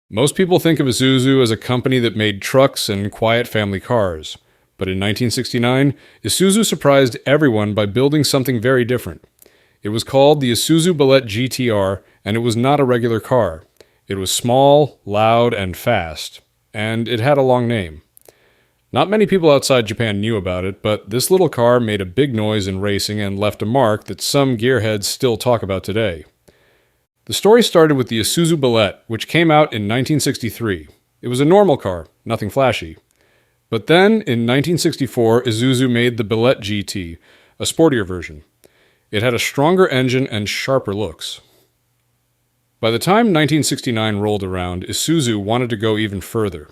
Most people think of Isuzu as a company that made trucks and quiet family cars. But in 1969, Isuzu surprised everyone by building something very different. It was called the Isuzu Bellett GT-R, and it was not a regular car. It was small, loud, and fast. And it had a long name. Not many people outside Japan knew about it, but this little car made a big noise in racing and left a mark that some gearheads still talk about today. The story started with the Isuzu Bellett, which came out in 1963. It was a normal car, nothing flashy. But then, in 1964, Isuzu made the Bellett GT, a sportier version. It had a stronger engine and sharper looks. By the time 1969 rolled around, Isuzu wanted to go even further.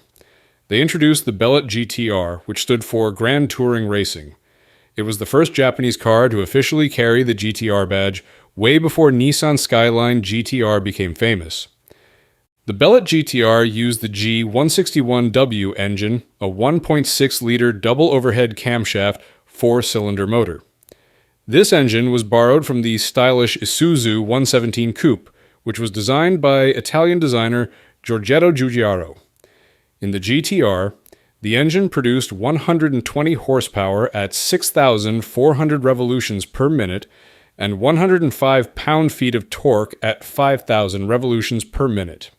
They introduced the Bellett GTR, which stood for Grand Touring Racing. It was the first Japanese car to officially carry the GTR badge, way before Nissan Skyline GTR became famous. The Bellett GTR used the G161W engine, a 1.6-liter double overhead camshaft, 4-cylinder motor. This engine was borrowed from the stylish Isuzu 117 coupe, which was designed by Italian designer Giorgetto Giugiaro. In the GTR, the engine produced 120 horsepower at 6,400 revolutions per minute and 105 pound-feet of torque at 5,000 revolutions per minute.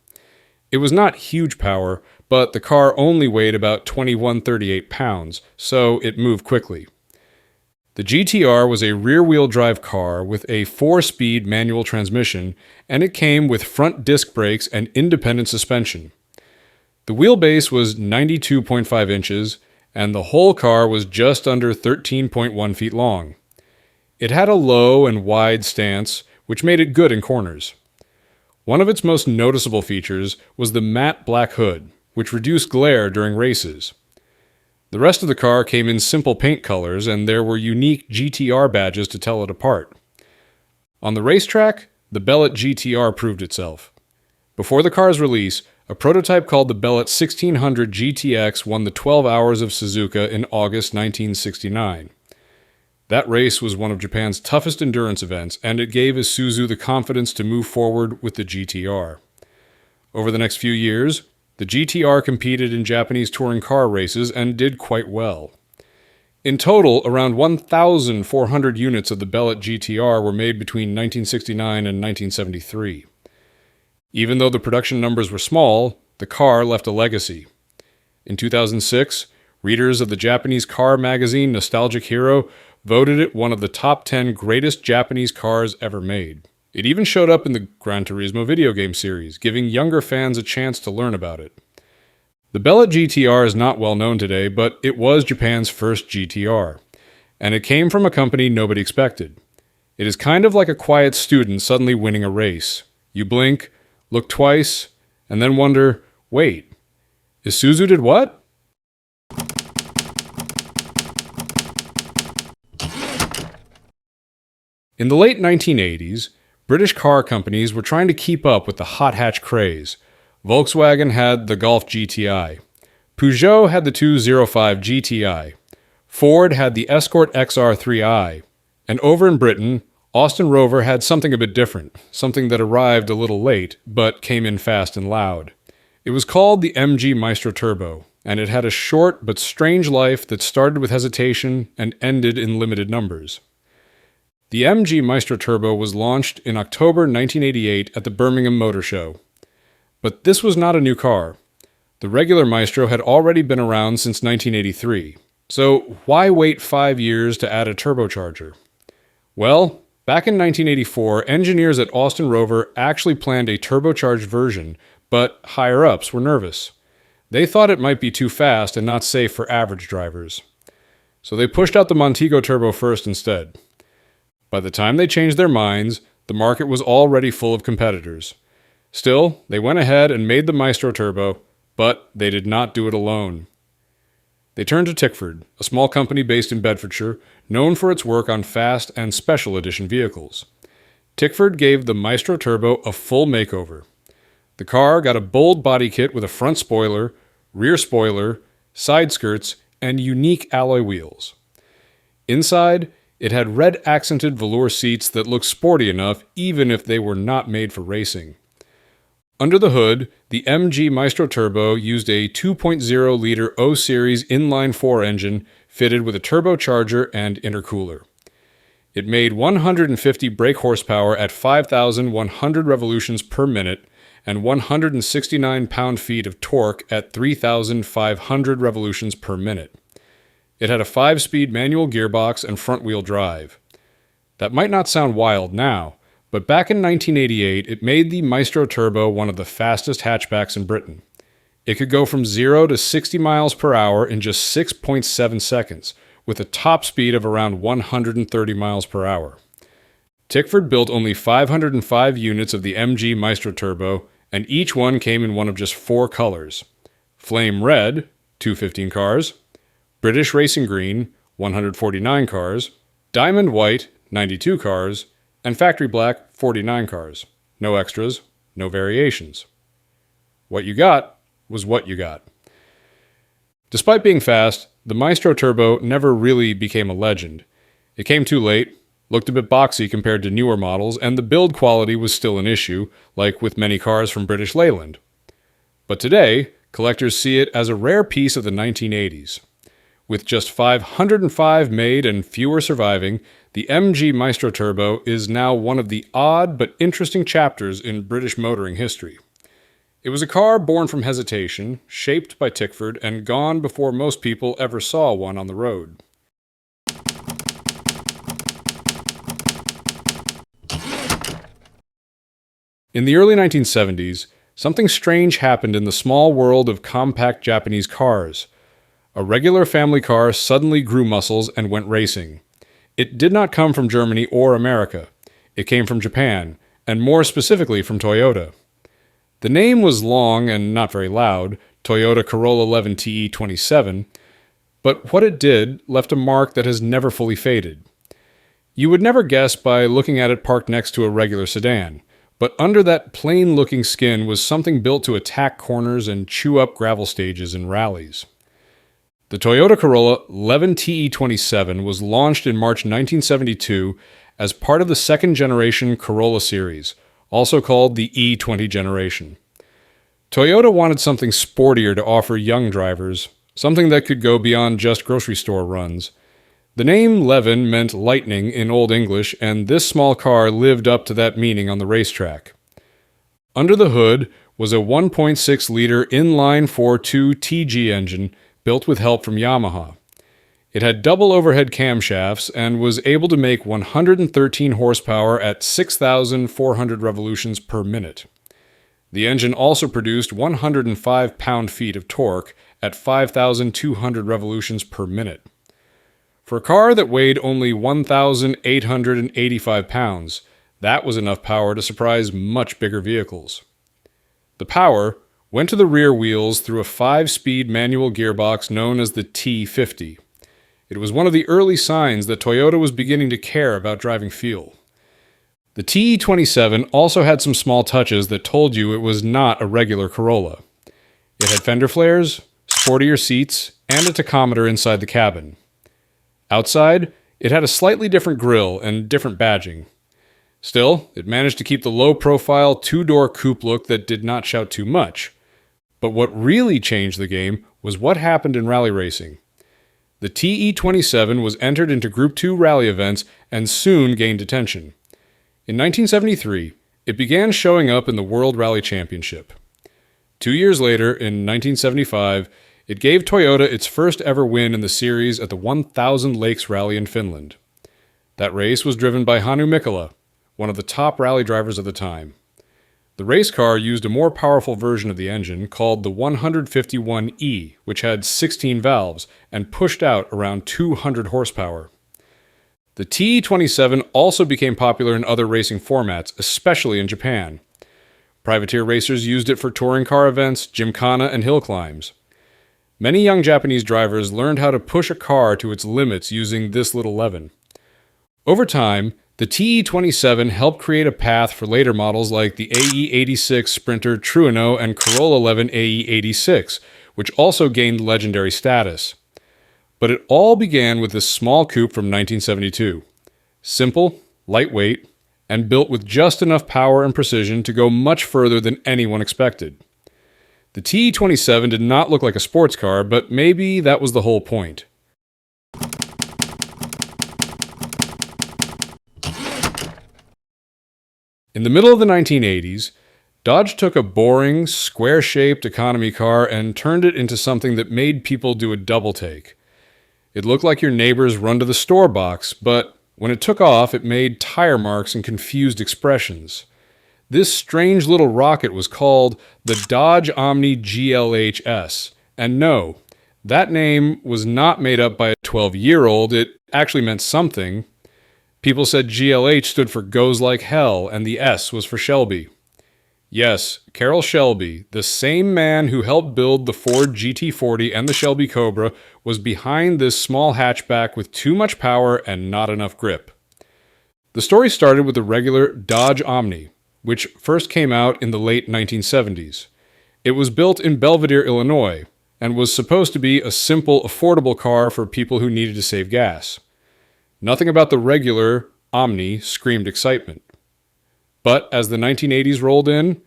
It was not huge power, but the car only weighed about 2,138 pounds, so it moved quickly. The GTR was a rear-wheel drive car with a 4-speed manual transmission, and it came with front disc brakes and independent suspension. The wheelbase was 92.5 inches, and the whole car was just under 13.1 feet long. It had a low and wide stance, which made it good in corners. One of its most noticeable features was the matte black hood, which reduced glare during races. The rest of the car came in simple paint colors, and there were unique GTR badges to tell it apart. On the racetrack, the Bellett GTR proved itself. Before the car's release, a prototype called the Bellett 1600 GTX won the 12 Hours of Suzuka in August 1969. That race was one of Japan's toughest endurance events, and it gave Isuzu the confidence to move forward with the GTR. Over the next few years, the GTR competed in Japanese touring car races and did quite well. In total, around 1,400 units of the Bellett GTR were made between 1969 and 1973. Even though the production numbers were small, the car left a legacy. In 2006, readers of the Japanese car magazine Nostalgic Hero voted it one of the top 10 greatest Japanese cars ever made. It even showed up in the Gran Turismo video game series, giving younger fans a chance to learn about it. The Bellett GTR is not well known today, but it was Japan's first GTR, and it came from a company nobody expected. It is kind of like a quiet student suddenly winning a race. You blink, look twice, and then wonder, wait, Isuzu did what? In the late 1980s, British car companies were trying to keep up with the hot hatch craze. Volkswagen had the Golf GTI. Peugeot had the 205 GTI. Ford had the Escort XR3i. And over in Britain, Austin Rover had something a bit different, something that arrived a little late, but came in fast and loud. It was called the MG Maestro Turbo, and it had a short but strange life that started with hesitation and ended in limited numbers. The MG Maestro Turbo was launched in October 1988 at the Birmingham Motor Show. But this was not a new car. The regular Maestro had already been around since 1983. So why wait 5 years to add a turbocharger? Well, back in 1984, engineers at Austin Rover actually planned a turbocharged version, but higher-ups were nervous. They thought it might be too fast and not safe for average drivers. So they pushed out the Montego Turbo first instead. By the time they changed their minds, the market was already full of competitors. Still, they went ahead and made the Maestro Turbo, but they did not do it alone. They turned to Tickford, a small company based in Bedfordshire, known for its work on fast and special edition vehicles. Tickford gave the Maestro Turbo a full makeover. The car got a bold body kit with a front spoiler, rear spoiler, side skirts, and unique alloy wheels. Inside, it had red accented velour seats that looked sporty enough even if they were not made for racing. Under the hood, the MG Maestro Turbo used a 2.0-liter O-Series inline-4 engine fitted with a turbocharger and intercooler. It made 150 brake horsepower at 5,100 revolutions per minute and 169 pound-feet of torque at 3,500 revolutions per minute. It had a 5-speed manual gearbox and front-wheel drive. That might not sound wild now, but back in 1988, it made the Maestro Turbo one of the fastest hatchbacks in Britain. It could go from 0 to 60 miles per hour in just 6.7 seconds, with a top speed of around 130 miles per hour. Tickford built only 505 units of the MG Maestro Turbo, and each one came in one of just 4 colors: Flame Red, 215 cars; British Racing Green, 149 cars; Diamond White, 92 cars; and Factory Black, 49 cars. No extras, no variations. What you got was what you got. Despite being fast, the Maestro Turbo never really became a legend. It came too late, looked a bit boxy compared to newer models, and the build quality was still an issue, like with many cars from British Leyland. But today, collectors see it as a rare piece of the 1980s. With just 505 made and fewer surviving, the MG Maestro Turbo is now one of the odd but interesting chapters in British motoring history. It was a car born from hesitation, shaped by Tickford, and gone before most people ever saw one on the road. In the early 1970s, something strange happened in the small world of compact Japanese cars. A regular family car suddenly grew muscles and went racing. It did not come from Germany or America. It came from Japan, and more specifically from Toyota. The name was long and not very loud, Toyota Corolla Levin TE27, but what it did left a mark that has never fully faded. You would never guess by looking at it parked next to a regular sedan, but under that plain-looking skin was something built to attack corners and chew up gravel stages in rallies. The Toyota Corolla Levin TE27 was launched in March 1972 as part of the second-generation Corolla series, also called the E20 generation. Toyota wanted something sportier to offer young drivers, something that could go beyond just grocery store runs. The name Levin meant lightning in Old English, and this small car lived up to that meaning on the racetrack. Under the hood was a 1.6-liter inline-4 TG engine built with help from Yamaha. It had double overhead camshafts and was able to make 113 horsepower at 6,400 revolutions per minute. The engine also produced 105 pound-feet of torque at 5,200 revolutions per minute. For a car that weighed only 1,885 pounds, that was enough power to surprise much bigger vehicles. The power went to the rear wheels through a 5-speed manual gearbox known as the T50. It was one of the early signs that Toyota was beginning to care about driving feel. The TE27 also had some small touches that told you it was not a regular Corolla. It had fender flares, sportier seats, and a tachometer inside the cabin. Outside, it had a slightly different grille and different badging. Still, it managed to keep the low-profile two-door coupe look that did not shout too much. But what really changed the game was what happened in rally racing. The TE27 was entered into Group 2 rally events and soon gained attention. In 1973, it began showing up in the World Rally Championship. 2 years later, in 1975, it gave Toyota its first ever win in the series at the 1000 Lakes Rally in Finland. That race was driven by Heino Contessa, one of the top rally drivers of the time. The race car used a more powerful version of the engine called the 151E, which had 16 valves and pushed out around 200 horsepower. The TE27 also became popular in other racing formats, especially in Japan. Privateer racers used it for touring car events, gymkhana, and hill climbs. Many young Japanese drivers learned how to push a car to its limits using this little Levin. Over time, the TE27 helped create a path for later models like the AE86 Sprinter Trueno and Corolla Levin AE86, which also gained legendary status. But it all began with this small coupe from 1972. Simple, lightweight, and built with just enough power and precision to go much further than anyone expected. The TE27 did not look like a sports car, but maybe that was the whole point. In the middle of the 1980s, Dodge took a boring, square-shaped economy car and turned it into something that made people do a double take. It looked like your neighbor's run-to-the-store box, but when it took off, it made tire marks and confused expressions. This strange little rocket was called the Dodge Omni GLH-S, and no, that name was not made up by a 12-year-old, it actually meant something. People said GLH stood for Goes Like Hell, and the S was for Shelby. Yes, Carroll Shelby, the same man who helped build the Ford GT40 and the Shelby Cobra, was behind this small hatchback with too much power and not enough grip. The story started with the regular Dodge Omni, which first came out in the late 1970s. It was built in Belvidere, Illinois, and was supposed to be a simple, affordable car for people who needed to save gas. Nothing about the regular Omni screamed excitement. But as the 1980s rolled in,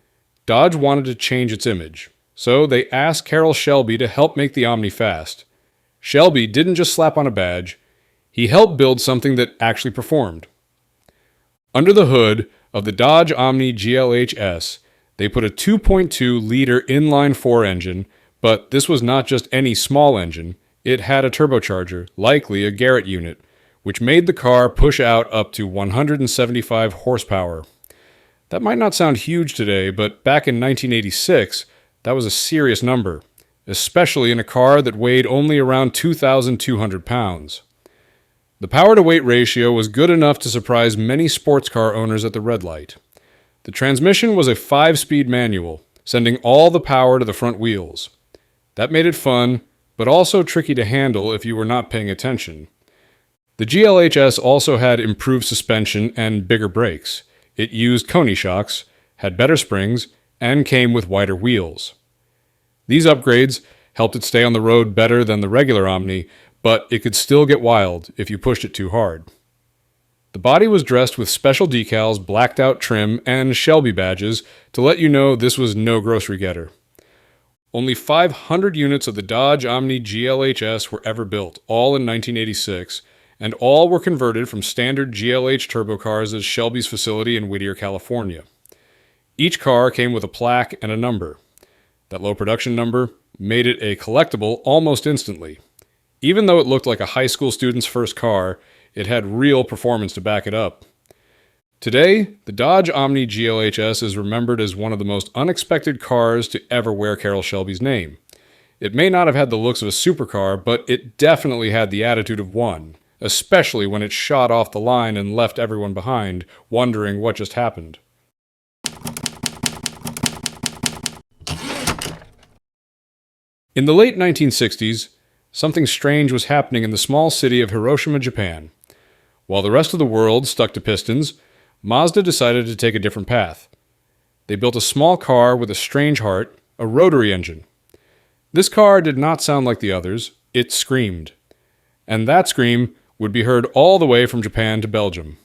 Dodge wanted to change its image, so they asked Carroll Shelby to help make the Omni fast. Shelby didn't just slap on a badge, he helped build something that actually performed. Under the hood of the Dodge Omni GLH-S, they put a 2.2-liter inline-4 engine, but this was not just any small engine, it had a turbocharger, likely a Garrett unit, which made the car push out up to 175 horsepower. That might not sound huge today, but back in 1986, that was a serious number, especially in a car that weighed only around 2,200 pounds. The power-to-weight ratio was good enough to surprise many sports car owners at the red light. The transmission was a 5-speed manual, sending all the power to the front wheels. That made it fun, but also tricky to handle if you were not paying attention. The GLH-S also had improved suspension and bigger brakes. It used Coney shocks, had better springs, and came with wider wheels. These upgrades helped it stay on the road better than the regular Omni, but it could still get wild if you pushed it too hard. The body was dressed with special decals, blacked-out trim, and Shelby badges to let you know this was no grocery getter. Only 500 units of the Dodge Omni GLH-S were ever built, all in 1986, and all were converted from standard GLH turbo cars at Shelby's facility in Whittier, California. Each car came with a plaque and a number. That low production number made it a collectible almost instantly. Even though it looked like a high school student's first car, it had real performance to back it up. Today, the Dodge Omni GLH-S is remembered as one of the most unexpected cars to ever wear Carroll Shelby's name. It may not have had the looks of a supercar, but it definitely had the attitude of one, especially when it shot off the line and left everyone behind, wondering what just happened. In the late 1960s, something strange was happening in the small city of Hiroshima, Japan. While the rest of the world stuck to pistons, Mazda decided to take a different path. They built a small car with a strange heart, a rotary engine. This car did not sound like the others, it screamed. And that scream would be heard all the way from Japan to Belgium.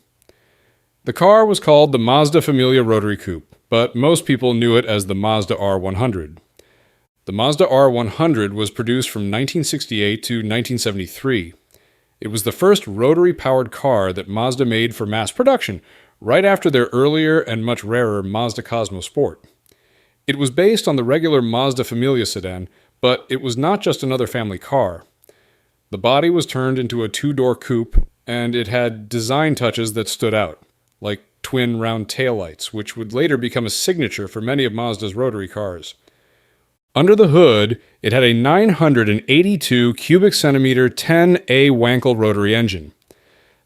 The car was called the Mazda Familia Rotary Coupe, but most people knew it as the Mazda R100. The Mazda R100 was produced from 1968 to 1973. It was the first rotary-powered car that Mazda made for mass production, right after their earlier and much rarer Mazda Cosmo Sport. It was based on the regular Mazda Familia sedan, but it was not just another family car. The body was turned into a 2-door coupe, and it had design touches that stood out, like twin round taillights, which would later become a signature for many of Mazda's rotary cars. Under the hood, it had a 982 cubic centimeter 10A Wankel rotary engine.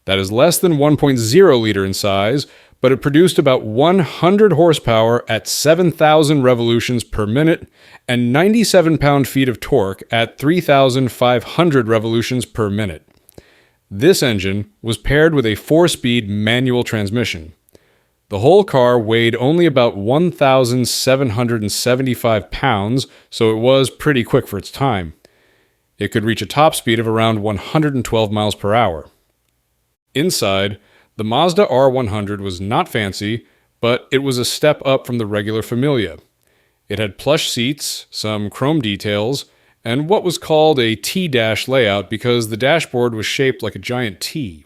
That is less than 1.0 liter in size, but it produced about 100 horsepower at 7,000 revolutions per minute and 97 pound-feet of torque at 3,500 revolutions per minute. This engine was paired with a 4-speed manual transmission. The whole car weighed only about 1,775 pounds, so it was pretty quick for its time. It could reach a top speed of around 112 miles per hour. Inside, The Mazda R100 was not fancy, but it was a step up from the regular Familia. It had plush seats, some chrome details, and what was called a T-dash layout because the dashboard was shaped like a giant T.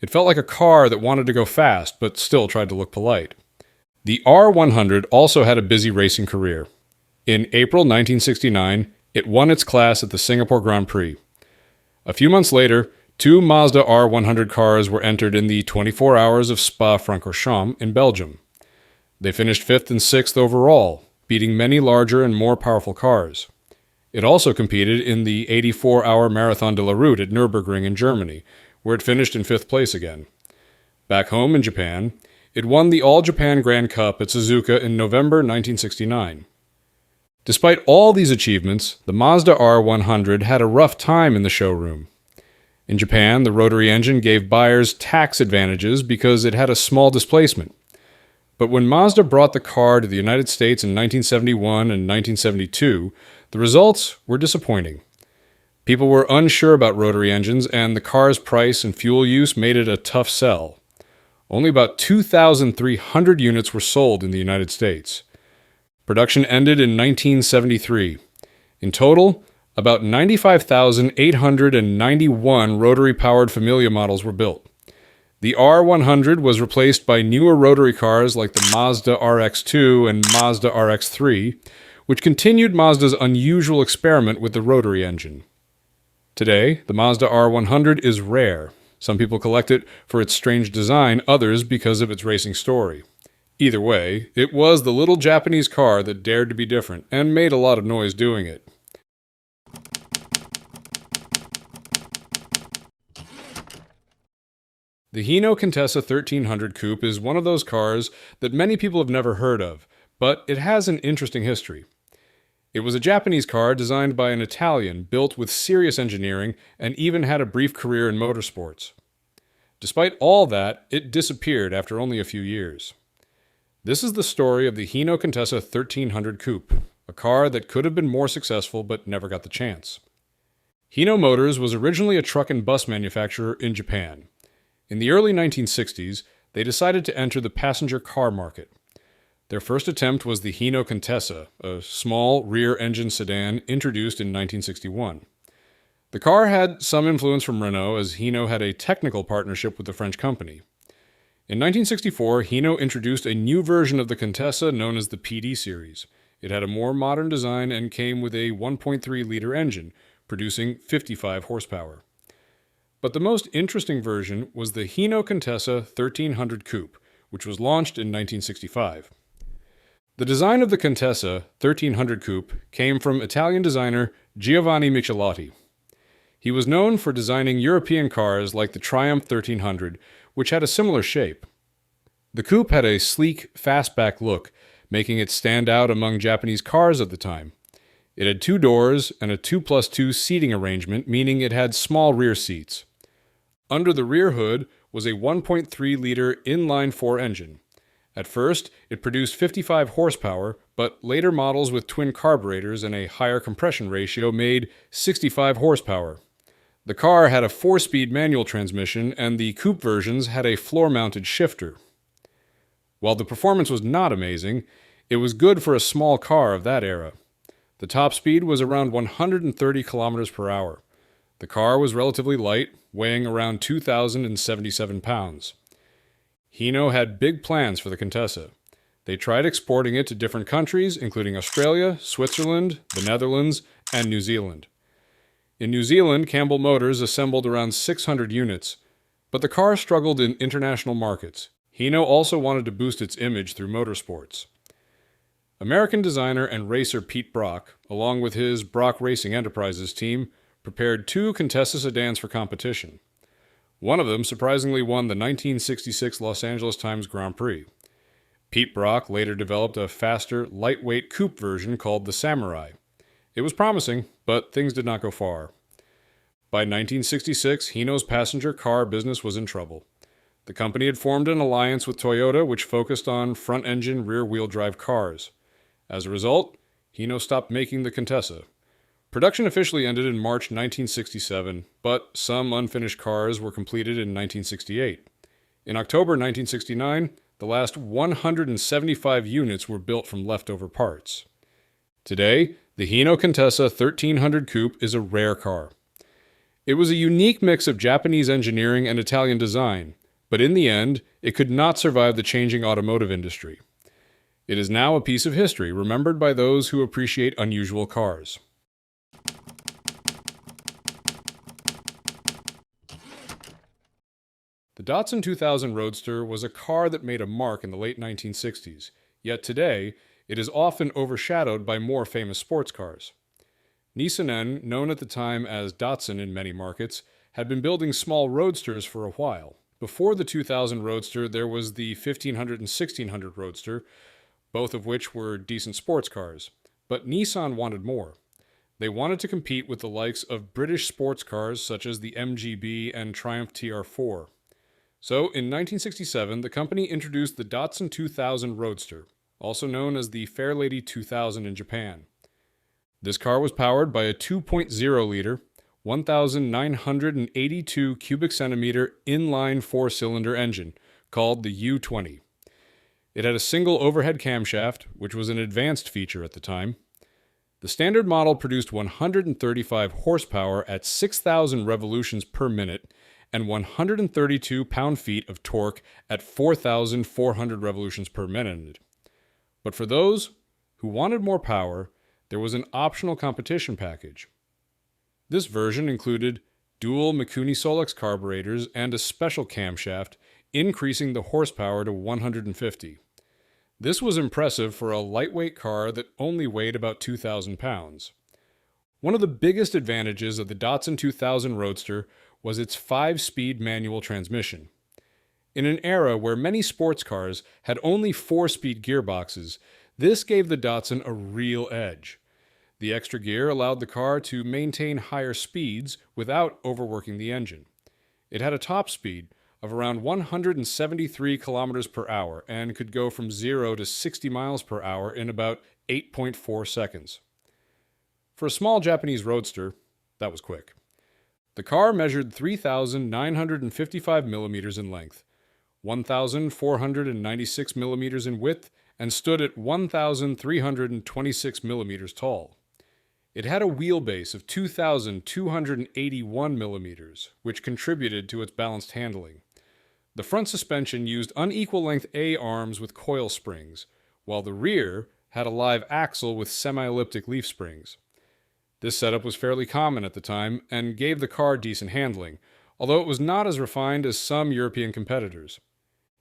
It felt like a car that wanted to go fast, but still tried to look polite. The R100 also had a busy racing career. In April 1969, it won its class at the Singapore Grand Prix. A few months later, 2 Mazda R100 cars were entered in the 24 Hours of Spa-Francorchamps in Belgium. They finished 5th and 6th overall, beating many larger and more powerful cars. It also competed in the 84-hour Marathon de la Route at Nürburgring in Germany, where it finished in 5th place again. Back home in Japan, it won the All-Japan Grand Cup at Suzuka in November 1969. Despite all these achievements, the Mazda R100 had a rough time in the showroom. In Japan, the rotary engine gave buyers tax advantages because it had a small displacement. But when Mazda brought the car to the United States in 1971 and 1972, the results were disappointing. People were unsure about rotary engines, and the car's price and fuel use made it a tough sell. Only about 2,300 units were sold in the United States. Production ended in 1973. In total, about 95,891 rotary-powered Familia models were built. The R100 was replaced by newer rotary cars like the Mazda RX-2 and Mazda RX-3, which continued Mazda's unusual experiment with the rotary engine. Today, the Mazda R100 is rare. Some people collect it for its strange design, others because of its racing story. Either way, it was the little Japanese car that dared to be different and made a lot of noise doing it. The Heino Contessa 1300 Coupe is one of those cars that many people have never heard of, but it has an interesting history. It was a Japanese car designed by an Italian, built with serious engineering, and even had a brief career in motorsports. Despite all that, it disappeared after only a few years. This is the story of the Heino Contessa 1300 Coupe, a car that could have been more successful but never got the chance. Heino Motors was originally a truck and bus manufacturer in Japan. In the early 1960s, they decided to enter the passenger car market. Their first attempt was the Heino Contessa, a small rear-engine sedan introduced in 1961. The car had some influence from Renault, as Heino had a technical partnership with the French company. In 1964, Heino introduced a new version of the Contessa known as the PD series. It had a more modern design and came with a 1.3-liter engine, producing 55 horsepower. But the most interesting version was the Heino Contessa 1300 Coupe, which was launched in 1965. The design of the Contessa 1300 Coupe came from Italian designer Giovanni Michelotti. He was known for designing European cars like the Triumph 1300, which had a similar shape. The coupe had a sleek, fastback look, making it stand out among Japanese cars at the time. It had 2 doors and a 2+2 seating arrangement, meaning it had small rear seats. Under the rear hood was a 1.3-liter inline-4 engine. At first, it produced 55 horsepower, but later models with twin carburetors and a higher compression ratio made 65 horsepower. The car had a 4-speed manual transmission, and the coupe versions had a floor-mounted shifter. While the performance was not amazing, it was good for a small car of that era. The top speed was around 130 kilometers per hour. The car was relatively light, weighing around 2,077 pounds. Heino had big plans for the Contessa. They tried exporting it to different countries, including Australia, Switzerland, the Netherlands, and New Zealand. In New Zealand, Campbell Motors assembled around 600 units, but the car struggled in international markets. Heino also wanted to boost its image through motorsports. American designer and racer Pete Brock, along with his Brock Racing Enterprises team, prepared 2 Contessa sedans for competition. One of them surprisingly won the 1966 Los Angeles Times Grand Prix. Pete Brock later developed a faster, lightweight coupe version called the Samurai. It was promising, but things did not go far. By 1966, Heino's passenger car business was in trouble. The company had formed an alliance with Toyota, which focused on front-engine, rear-wheel drive cars. As a result, Heino stopped making the Contessa. Production officially ended in March 1967, but some unfinished cars were completed in 1968. In October 1969, the last 175 units were built from leftover parts. Today, the Heino Contessa 1300 Coupe is a rare car. It was a unique mix of Japanese engineering and Italian design, but in the end, it could not survive the changing automotive industry. It is now a piece of history remembered by those who appreciate unusual cars. The Datsun 2000 Roadster was a car that made a mark in the late 1960s, yet today, it is often overshadowed by more famous sports cars. Nissan, known at the time as Datsun in many markets, had been building small roadsters for a while. Before the 2000 Roadster, there was the 1500 and 1600 Roadster, both of which were decent sports cars. But Nissan wanted more. They wanted to compete with the likes of British sports cars such as the MGB and Triumph TR4. So, in 1967, the company introduced the Datsun 2000 Roadster, also known as the Fairlady 2000 in Japan. This car was powered by a 2.0-liter, 1,982 cubic centimeter inline four-cylinder engine called the U20. It had a single overhead camshaft, which was an advanced feature at the time. The standard model produced 135 horsepower at 6,000 revolutions per minute and 132 pound-feet of torque at 4,400 revolutions per minute. But for those who wanted more power, there was an optional competition package. This version included dual Mikuni Solex carburetors and a special camshaft, increasing the horsepower to 150. This was impressive for a lightweight car that only weighed about 2,000 pounds. One of the biggest advantages of the Datsun 2000 Roadster was its 5-speed manual transmission. In an era where many sports cars had only 4-speed gearboxes, this gave the Datsun a real edge. The extra gear allowed the car to maintain higher speeds without overworking the engine. It had a top speed of around 173 kilometers per hour and could go from 0 to 60 miles per hour in about 8.4 seconds. For a small Japanese roadster, that was quick. The car measured 3,955 millimeters in length, 1,496 millimeters in width, and stood at 1,326 millimeters tall. It had a wheelbase of 2,281 millimeters, which contributed to its balanced handling. The front suspension used unequal length A-arms with coil springs, while the rear had a live axle with semi-elliptic leaf springs. This setup was fairly common at the time and gave the car decent handling, although it was not as refined as some European competitors.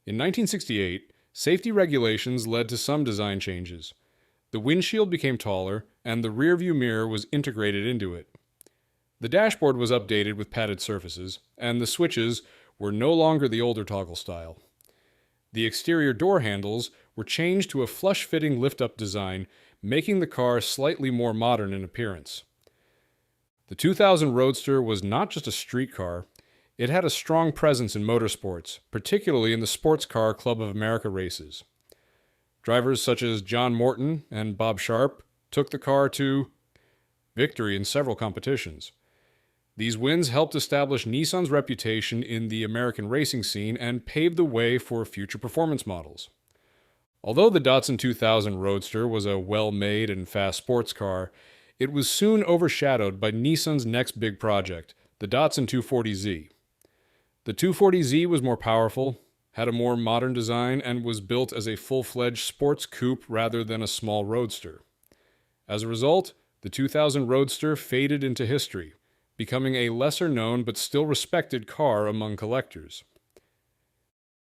In 1968, safety regulations led to some design changes. The windshield became taller, and the rearview mirror was integrated into it. The dashboard was updated with padded surfaces, and the switches were no longer the older toggle style. The exterior door handles were changed to a flush-fitting lift-up design, making the car slightly more modern in appearance. The 2000 Roadster was not just a street car. It had a strong presence in motorsports, particularly in the Sports Car Club of America races. Drivers such as John Morton and Bob Sharp took the car to victory in several competitions. These wins helped establish Nissan's reputation in the American racing scene and paved the way for future performance models. Although the Datsun 2000 Roadster was a well-made and fast sports car, it was soon overshadowed by Nissan's next big project, the Datsun 240Z. The 240Z was more powerful, had a more modern design, and was built as a full-fledged sports coupe rather than a small roadster. As a result, the 2000 Roadster faded into history, becoming a lesser-known but still respected car among collectors.